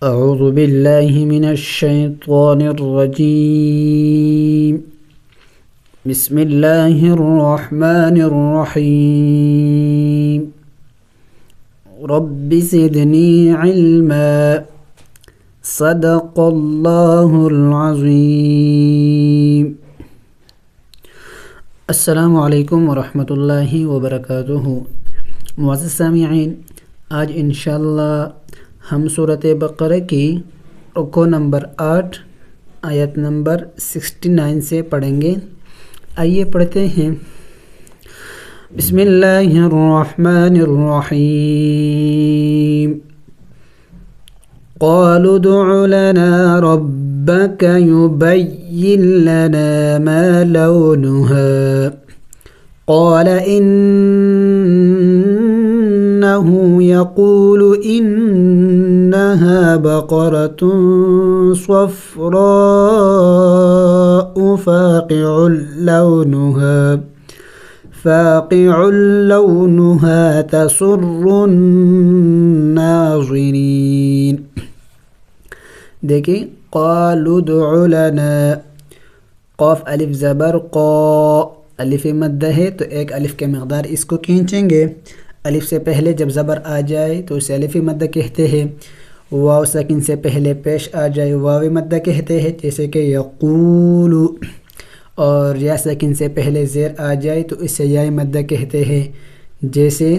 أعوذ بالله من الشيطان الرجيم. بسم الله الرحمن الرحيم. رب زدني علما. صدق الله العظيم. السلام علیکم ورحمۃ اللہ وبرکاتہ. معزز سامعین، آج انشاءاللہ ہم سورۃ بقرہ کی رکوع نمبر 8 آیت نمبر 69 سے پڑھیں گے. آئیے پڑھتے ہیں. بسم اللہ الرحمن الرحیم. قالوا ادع لنا ربك يبين لنا ما لونها قال إنه يقول إنها بقرة صفراء فاقع لونها تسر الناظرين. دیکھیں، قالوا ادع لنا، قاف الف زبر قا، الف مدہ ہے تو ایک الف کے مقدار اس کو کھینچیں گے. الف سے پہلے جب زبر آ جائے تو اسے الف مدہ کہتے ہیں. واو ساکن سے پہلے پیش آ جائے واو مدہ کہتے ہیں، جیسے کہ یقول. اور یا ساکن سے پہلے زیر آ جائے تو اسے یا مدہ کہتے ہیں، جیسے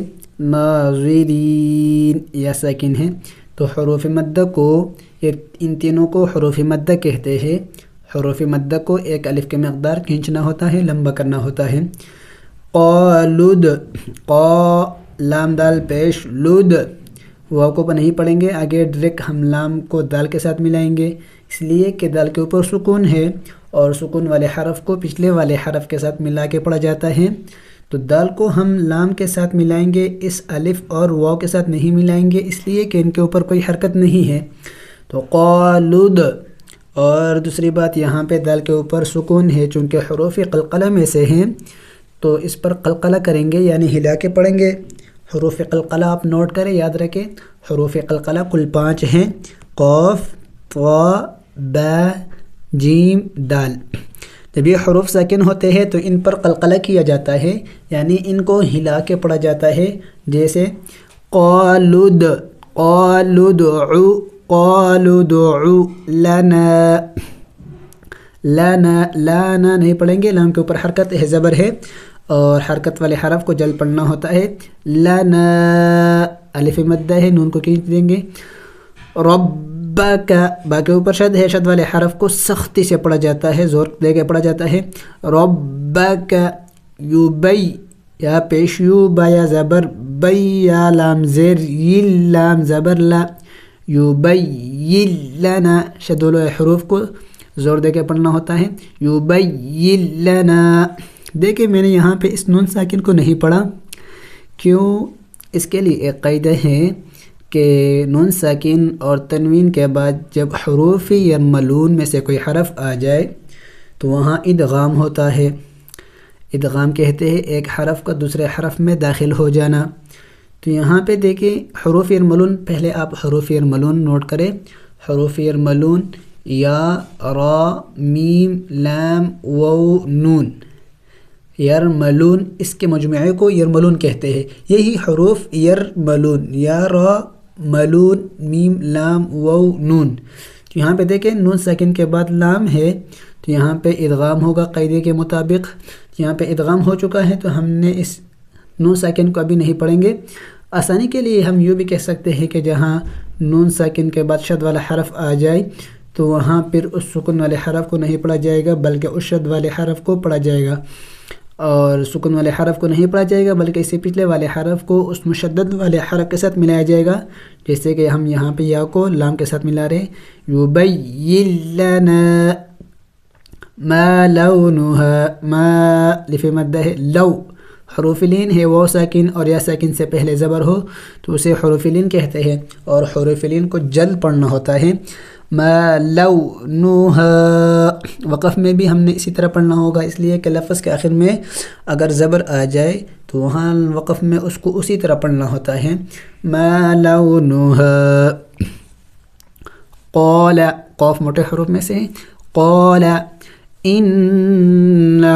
ناظرین. یا ساکن ہے تو حروف مدہ کو، ان تینوں کو حروف مدہ کہتے ہیں. حروف مدہ کو ایک الف کے مقدار کھینچنا ہوتا ہے، لمبا کرنا ہوتا ہے. قالد، قا لام دال پیش، لد واو کو نہیں پڑھیں گے، آگے ڈائریکٹ ہم لام کو دال کے ساتھ ملائیں گے، اس لیے کہ دال کے اوپر سکون ہے اور سکون والے حرف کو پچھلے والے حرف کے ساتھ ملا کے پڑھا جاتا ہے. تو دال کو ہم لام کے ساتھ ملائیں گے، اس الف اور واو کے ساتھ نہیں ملائیں گے، اس لیے کہ ان کے اوپر کوئی حرکت نہیں ہے. تو قالد. اور دوسری بات، یہاں پہ دال کے اوپر سکون ہے، چونکہ حروف قلقلہ میں سے ہیں تو اس پر قلقلہ کریں گے، یعنی ہلا کے پڑھیں گے. حروف قلقلہ آپ نوٹ کریں، یاد رکھیں. حروف قلقلہ کل 5 ہیں: قاف، طا، با، جیم، دال. جب یہ حروف ساکن ہوتے ہیں تو ان پر قلقلہ کیا جاتا ہے، یعنی ان کو ہلا کے پڑھا جاتا ہے، جیسے قالد، قالدعو، قالدعو لنا. لانا، لانا نہیں پڑھیں گے، لام کے اوپر حرکت ہے، زبر ہے، اور حرکت والے حرف کو جلد پڑھنا ہوتا ہے. لنا الف مدہ ہے، نون کو کھینچ دیں گے. ربک، با کے اوپر شد ہے، شد والے حرف کو سختی سے پڑھا جاتا ہے، زور دے کے پڑھا جاتا ہے. ربک. یوبئی، یا پیش یو، با یا زبر بئی، یا لام زیر، یل لام زبر لا. یوبین لنا، شد والے حروف کو زور دے کے پڑھنا ہوتا ہے. یوبین لنا. دیکھیں، میں نے یہاں پہ اس نون ساکن کو نہیں پڑھا. کیوں؟ اس کے لیے ایک قاعدہ ہے کہ نون ساکن اور تنوین کے بعد جب حروف یرملون میں سے کوئی حرف آ جائے تو وہاں ادغام ہوتا ہے. ادغام کہتے ہیں ایک حرف کا دوسرے حرف میں داخل ہو جانا. تو یہاں پہ دیکھیں، حروف یرملون، پہلے آپ حروف یرملون نوٹ کریں. حروف یرملون: یا، را، میم، لام، واو، نون. یرملون، اس کے مجموعے کو یرملون کہتے ہیں. یہی حروف یرملون، یا، را، ملون، میم، لام، واو، نون. تو یہاں پہ دیکھیں، نون ساکن کے بعد لام ہے تو یہاں پہ ادغام ہوگا قاعدے کے مطابق. یہاں پہ ادغام ہو چکا ہے تو ہم نے اس نون ساکن کو ابھی نہیں پڑھیں گے. آسانی کے لیے ہم یوں بھی کہہ سکتے ہیں کہ جہاں نون ساکن کے بعد شد والا حرف آ جائے تو وہاں پھر اس سکون والے حرف کو نہیں پڑھا جائے گا بلکہ اس شد والے حرف کو پڑھا جائے گا. اور سکون والے حرف کو نہیں پڑھا جائے گا بلکہ اس سے پچھلے والے حرف کو اس مشدد والے حرف کے ساتھ ملایا جائے گا، جیسے کہ ہم یہاں پہ یا کو لام کے ساتھ ملا رہے ہیں. یبین لنا ما لونها. ما لف مدہ ہے، لو حروف لین ہے، واو ساکن اور یا ساکن سے پہلے زبر ہو تو اسے حروف لین کہتے ہیں، اور حروف لین کو جلد پڑھنا ہوتا ہے. ما لونها. وقف میں بھی ہم نے اسی طرح پڑھنا ہوگا، اس لیے کہ لفظ کے آخر میں اگر زبر آ جائے تو وہاں وقف میں اس کو اسی طرح پڑھنا ہوتا ہے. ما لونها. قال قاف موٹے حروف میں سے قال انہ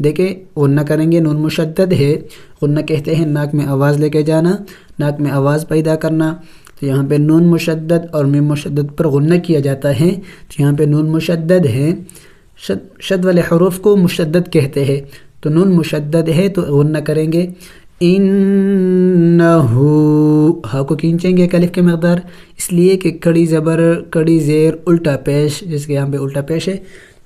دیکھیں غنہ کریں گے، نون مشدد ہے، غنہ کہتے ہیں ناک میں آواز لے کے جانا، ناک میں آواز پیدا کرنا، تو یہاں پہ نون مشدد اور میم مشدد پر غنہ کیا جاتا ہے، تو یہاں پہ نون مشدد ہے، شد والے حروف کو مشدد کہتے ہیں، تو نون مشدد ہے تو غنہ کریں گے انہو، ہا کو کھینچیں گے ایک الف کے مقدار، اس لیے کہ کڑی زبر کڑی زیر الٹا پیش، جس کے یہاں پہ الٹا پیش ہے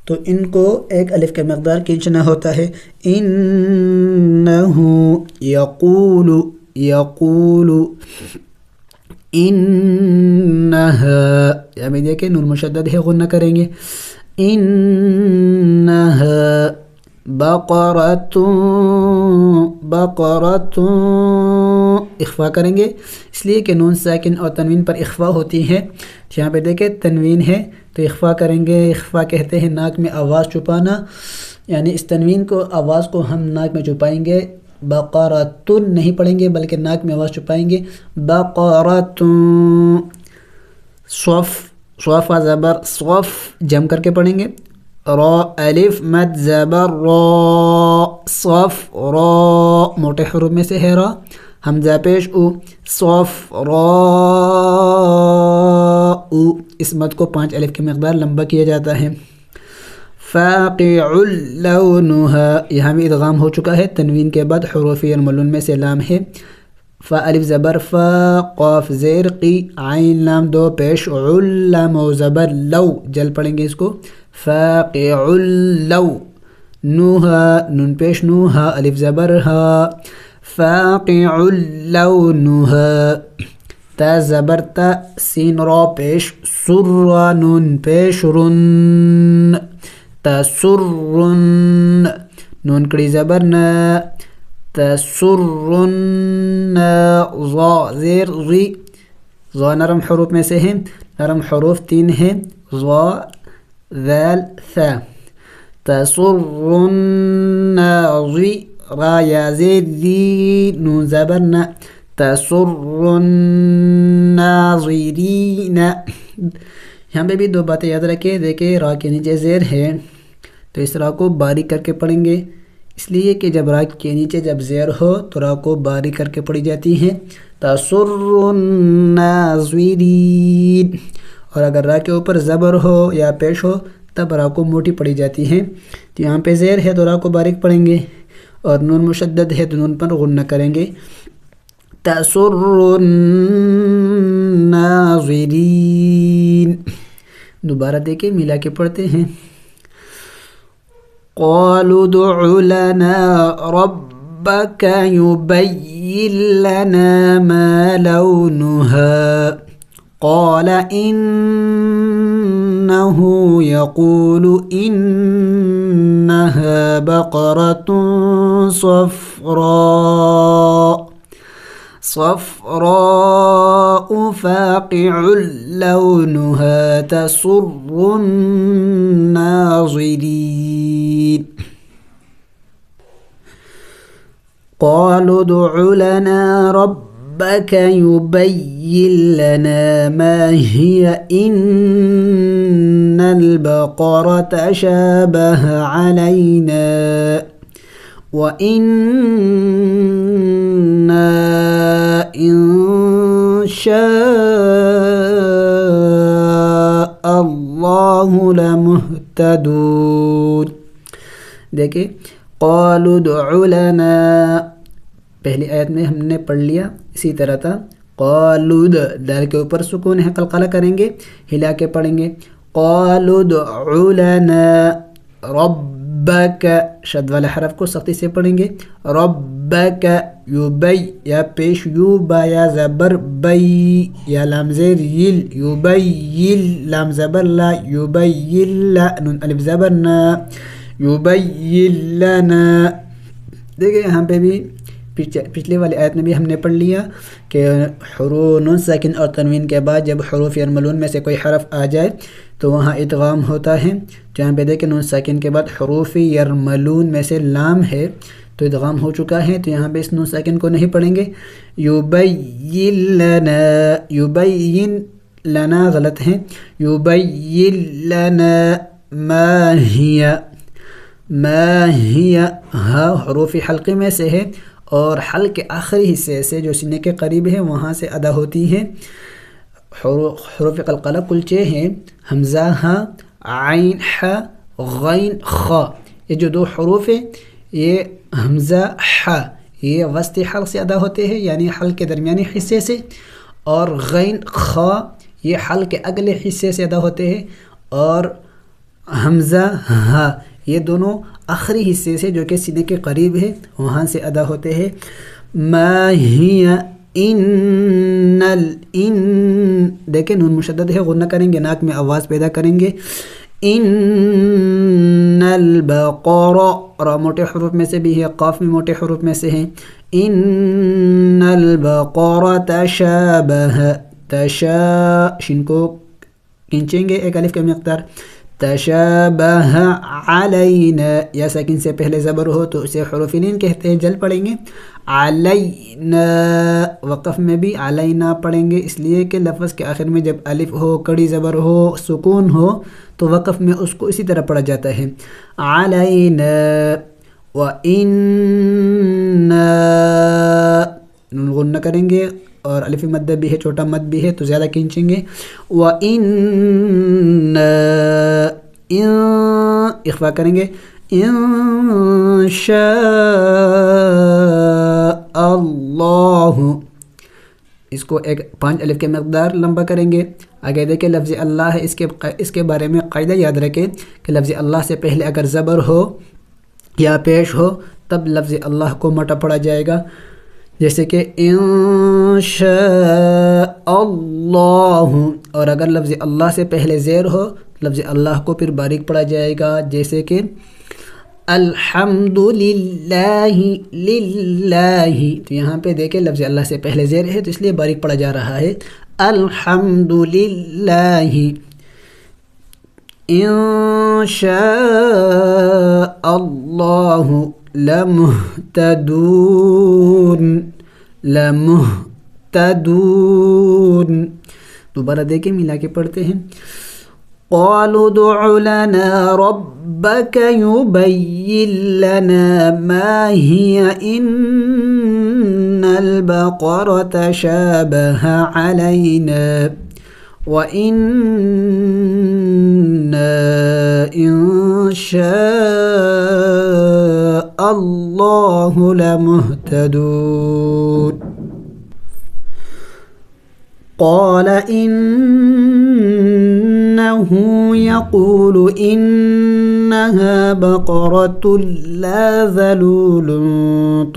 تو ان کو ایک الف کے مقدار کھینچنا ہوتا ہے. انہو یقول یقول انہا، یہاں بھی دیکھیں نون مشدد ہے، غنہ کریں گے انہا بقرۃ بقرۃ، اخفا کریں گے اس لیے کہ نون ساکن اور تنوین پر اخفا ہوتی ہے، یہاں پہ دیکھیں تنوین ہے تو اخفا کریں گے. اخفا کہتے ہیں ناک میں آواز چھپانا، یعنی اس تنوین کو آواز کو ہم ناک میں چھپائیں گے، بقرۃ نہیں پڑھیں گے بلکہ ناک میں آواز چھپائیں گے بقرۃ. صف صف زبر صف جم کر کے پڑھیں گے، را الف مد زبر را صف را، موٹے حروف میں سے ہے را، حمزہ پیش او، صف را او، اس مد کو 5 الف کی مقدار لمبا کیا جاتا ہے. فاقع لونها، یہاں بھی ادغام ہو چکا ہے، تنوین کے بعد حروف یرملون میں سے لام ہے، فا الف زبر فا، قاف زیر قی، عین لام دو پیش، علم و زبر لو، جل پڑھیں گے اس کو، فاقع لو، نوها نون پیش نو، ہا الف زبر ہا، فاقع لونها، تا زبر تا، سین را پیش، سر نون پیش رن، تسرن، نون کڑی زبر نا، تسرن، ضا زیر ری، ضا نرم حروف میں سے ہیں، نرم حروف 3 ہیں، ضا ذال ثا، تسرن ری، را یا زیر ری، نون زبر نا، تسرن ناظرین. یہاں پہ بھی 2 باتیں یاد رکھیں، دیکھیں را کے نیچے زیر ہے تو اس را کو باریک کر کے پڑھیں گے، اس لیے کہ جب را کے نیچے جب زیر ہو تو را کو باریک کر کے پڑھی جاتی ہے، تسر الناظرین، اور اگر را کے اوپر زبر ہو یا پیش ہو تب را کو موٹی پڑھی جاتی ہے. تو یہاں پہ زیر ہے تو را کو باریک پڑھیں گے، اور نون مشدد ہے تو نون پر غنہ کریں گے، تسر الناظرین. دوبارہ دیکھیں ملا کے پڑھتے ہیں، قالوا ادع لنا ربك يبين لنا ما لونها قال إنه يقول إنها بقرة صفراء فاقع لونها تسر الناظرين. قالوا ادع لنا ربك يبين لنا ما هي إن البقرة شابه علينا وإنا إن شاء الله لمهتدون. دیکھیں قالوا ادع لنا، پہلی آیت میں ہم نے پڑھ لیا اسی طرح تھا، قالوا دال کے اوپر سکون ہے، قلقلہ کریں گے، ہلا کے پڑھیں گے، قالوا ادع لنا ربک، شد والا حرف کو سختی سے پڑھیں گے، ربک، یوبی یا پیش یو با یا زبر بی یا لام زیر یل، یوبیل لام زبر لا، یوبیل لا، نون الف زبر نا، یوبیل لنا. دیکھیں یہاں پہ بھی پچھلے والی آیت میں بھی ہم نے پڑھ لیا کہ حروف نون ساکن اور تنوین کے بعد جب حروف یرملون میں سے کوئی حرف آ جائے تو وہاں ادغام ہوتا ہے. جہاں پہ دیکھیں نون ساکن کے بعد حروف یرملون میں سے لام ہے تو ادغام ہو چکا ہے، تو یہاں پہ اس نون ساکن کو نہیں پڑھیں گے. یبین لنا، یبین لنا غلط ہیں، یبین لنا ما ہی ہا حروف حلقے میں سے ہے اور حلق کے آخری حصے سے جو سینے کے قریب ہے وہاں سے ادا ہوتی ہے۔ حروف قلقلہ کل 6 ہیں، حمزہ ہا، عین ح، غین خ۔ یہ جو 2 حروف ہیں یہ حمزہ ح یہ وسط حلق سے ادا ہوتے ہیں یعنی حلق کے درمیانی حصے سے، اور غین خ یہ حلق کے اگلے حصے سے ادا ہوتے ہیں، اور حمزہ ہا یہ دونوں آخری حصے سے جو کہ سینے کے قریب ہے وہاں سے ادا ہوتے ہیں۔ ما ہی ان دیکھیں نون مشدد ہے، غنہ کریں گے، ناک میں آواز پیدا کریں گے۔ ان البقر، را موٹے حروف میں سے بھی ہے، قاف بھی موٹے حروف میں سے ہیں۔ ان البقر شین کو کھینچیں گے ایک الف کا مقدار، تشابہ علینا، یا ساکن سے پہلے زبر ہو تو اسے حروف لین کہتے ہیں، جل پڑھیں گے۔ علینا وقف میں بھی علینا پڑھیں گے، اس لیے کہ لفظ کے آخر میں جب الف ہو، کڑی زبر ہو، سکون ہو تو وقف میں اس کو اسی طرح پڑھا جاتا ہے۔ علینا وَإِنَّا غنہ کریں گے اور الف مد بھی ہے، چھوٹا مد بھی ہے تو زیادہ کھینچیں گے۔ وَإِنَّا اخفا کریں گے، ان شاء اللہ، اس کو ایک 5 الف کے مقدار لمبا کریں گے۔ آگے دیکھیں لفظ اللہ ہے، اس کے بارے میں قاعدہ یاد رکھیں کہ لفظ اللہ سے پہلے اگر زبر ہو یا پیش ہو تب لفظ اللہ کو موٹا پڑھا جائے گا، جیسے کہ ان شاء اللہ، اور اگر لفظ اللہ سے پہلے زیر ہو لفظ اللہ کو پھر باریک پڑھا جائے گا، جیسے کہ الحمد للہ للہ، تو یہاں پہ دیکھیں لفظ اللہ سے پہلے زیر ہے تو اس لیے باریک پڑھا جا رہا ہے، الحمد للہ۔ ان شاء اللہ لمہتدون، دوبارہ دیکھیں ملا کے پڑھتے ہیں۔ قالوا ادع لنا ربك يبين لنا ما هي إن البقرة تشابه علينا وإنا إن شاء الله لمهتدون۔ قال إنه يقول إنها بقرة لا ذلول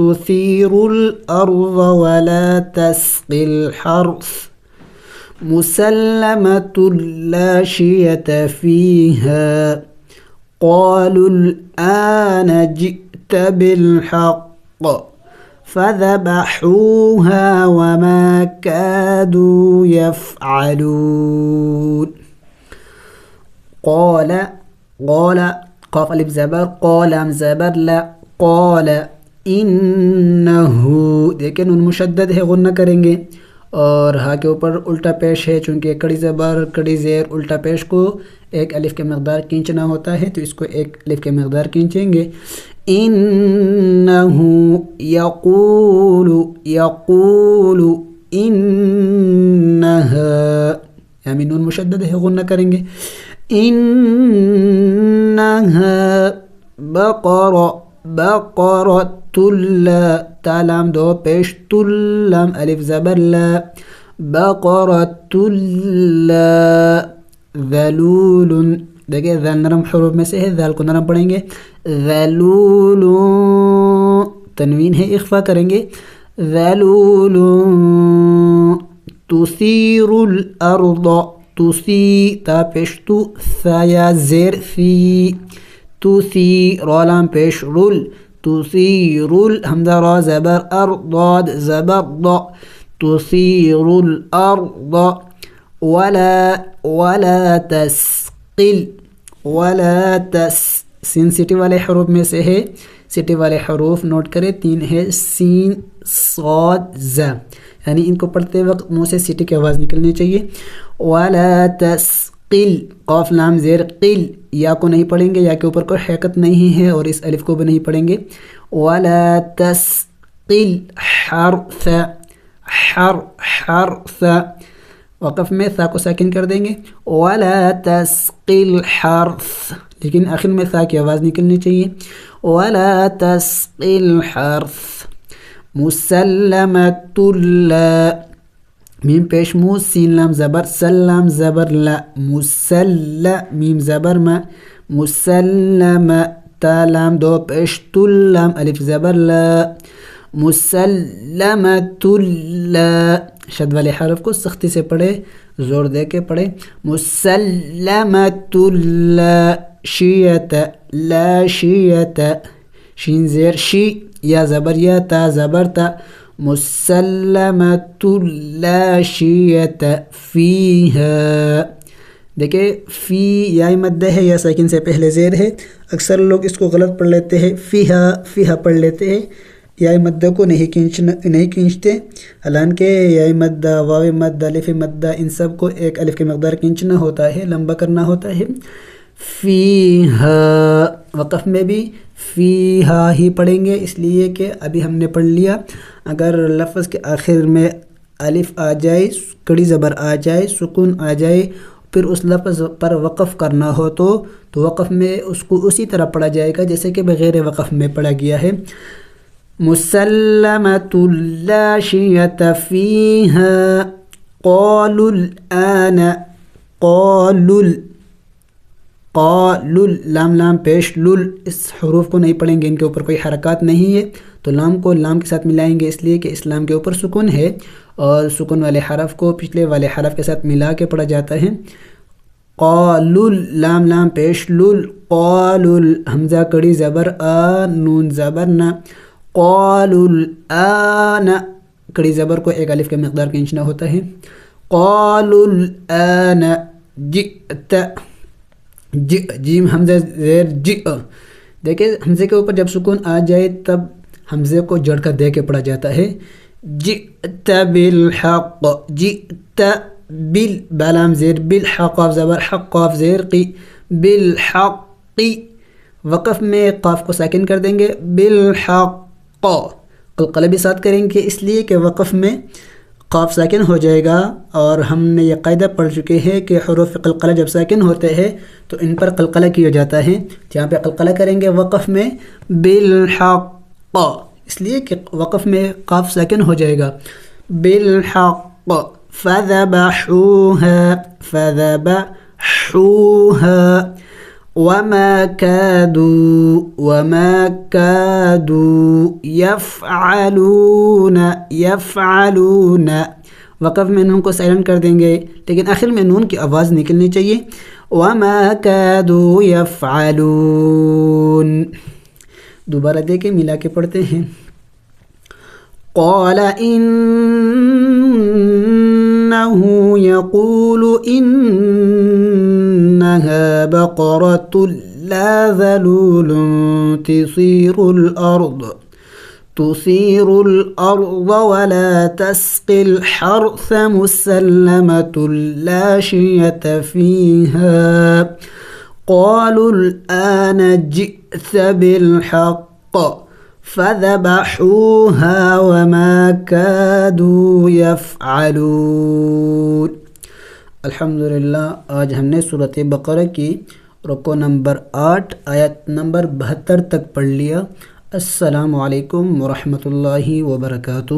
تثير الأرض ولا تسقي الحرث مسلمة لا شية فيها قالوا الآن جئت بالحق فذبحوها وما كادوا يفعلون۔ قال قاف الف زبر، قال زبر لا، قال انه، دیکھیں نون مشدد ہے، غنہ کریں گے، اور ہا کے اوپر الٹا پیش ہے، چونکہ کڑی زبر کڑی زیر الٹا پیش کو ایک الف کے مقدار کھینچنا ہوتا ہے تو اس کو ایک الف کے مقدار کھینچیں گے۔ انه یقول انها، یعنی نون مشدد ہے، غنہ کریں گے، انها بقرۃ لا، تا لام دو پیش، تلام الف زبر لا، بقرۃ لا ذلول، دیکھیں ذال نرم حروف میں سے ہے، ذال کو نرم پڑھیں گے، ذلول تنوین ہے، اخفا کریں گے، ذلول تثیر الارض، تسی تا پیش تو، ثایا زیر فی، تسی رولام پیش رول، تثیر حمزہ را زبر ارض زبر ض، تثیر الارض ولا تسقل، ولا سین سٹی والے حروف میں سے ہے، سٹی والے حروف نوٹ کریں، 3 ہے، سین صاد ز، یعنی ان کو پڑھتے وقت منہ سے سیٹی کی آواز نکلنی چاہیے. ولا تسقل قاف لام زیر قل، یا کو نہیں پڑھیں گے، یا کے اوپر کوئی حرکت نہیں ہے اور اس الف کو بھی نہیں پڑھیں گے. ولا تسقل حرث حرث، وقف میں ثا کو ساکن کر دیں گے. ولا تسقل حرث، لیکن آخر میں ثا کی آواز نکلنی چاہیے. ولا تسقل حرث. مسلمۃ لا، میم پیش مو، سین لام زبر، سلام زبر لا، میم زبر ما، مسلم، تا لام دو پیش، تل لام الف زبر لا، مسلمۃ لا. شد والے حرف کو سختی سے پڑھے، زور دے کے پڑھے. مسلمۃ لا شیۃ، لا شیۃ، شین زیر شی، یا زبر یا، تا زبر تا. مسلمۃ لا شیۃ فیہا. دیکھیں فی یا مد ہے یا ساکن سے پہلے زیر ہے. اکثر لوگ اس کو غلط پڑھ لیتے ہیں، فیہا فیہا پڑھ لیتے ہیں، یا مد کو نہیں کھینچتے. حالانکہ یا مد، واو مد، الف مد، ان سب کو ایک الف کے مقدار کھینچنا ہوتا ہے، لمبا کرنا ہوتا ہے. فیہا، وقف میں بھی فیہا ہی پڑھیں گے، اس لیے کہ ابھی ہم نے پڑھ لیا اگر لفظ کے آخر میں الف آ جائے، کڑی زبر آ جائے، سکون آ جائے، پھر اس لفظ پر وقف کرنا ہو تو وقف میں اس کو اسی طرح پڑھا جائے گا جیسے کہ بغیر وقف میں پڑھا گیا ہے. مسلمۃ لا شیۃ فیہا. قالوا الآن، قالوا لام لام پیش لل، اس حروف کو نہیں پڑھیں گے، ان کے اوپر کوئی حرکات نہیں ہے، تو لام کو لام کے ساتھ ملائیں گے، اس لیے کہ اسلام کے اوپر سکون ہے اور سکون والے حرف کو پچھلے والے حرف کے ساتھ ملا کے پڑھا جاتا ہے. قالوا لام لام پیش لل، قالوا حمزہ کڑی زبر آ، نون زبر نہ. قالوا الآن، کڑی زبر کو ایک الف کے مقدار کھینچنا ہوتا ہے. قالوا الآن جئت، جیم حمزہ زیر جی. دیکھیں حمزے کے اوپر جب سکون آ جائے تب حمزے کو جڑ کر دے کے پڑھا جاتا ہے. جئت بالحق، جئت بال، بالام زیر بالحق، قاف زبر حق، قاف زیر قی، بالحق. وقف میں قاف کو ساکن کر دیں گے، بالحق. قلقلہ بھی ساتھ کریں گے اس لیے کہ وقف میں قاف ساکن ہو جائے گا، اور ہم نے یہ قاعدہ پڑھ چکے ہیں کہ حروف قلقلہ جب ساکن ہوتے ہیں تو ان پر قلقلہ کیا جاتا ہے. جہاں پہ قلقلہ کریں گے وقف میں بالحق، اس لیے کہ وقف میں قاف ساکن ہو جائے گا. بالحق. فذبحوها، فذبحوها. وما كادوا يفعلون. وقف میں نون کو سائلنٹ کر دیں گے لیکن آخر میں نون کی آواز نکلنی چاہیے. وما كادوا يفعلون. دوبارہ دیکھیں ملا کے پڑھتے ہیں. قال إنه يقول إنها بقرة لا ذلول تثير الأرض ولا تسقي الحرث مسلمة لا شية فيها. قالوا الآن جئت بالحق فذبحوها وما كادوا يفعلون. الحمدللہ آج ہم نے سورۃ بقرہ کی رکوع نمبر 8 آیت نمبر 72 تک پڑھ لیا. السلام علیکم ورحمۃ اللہ وبرکاتہ.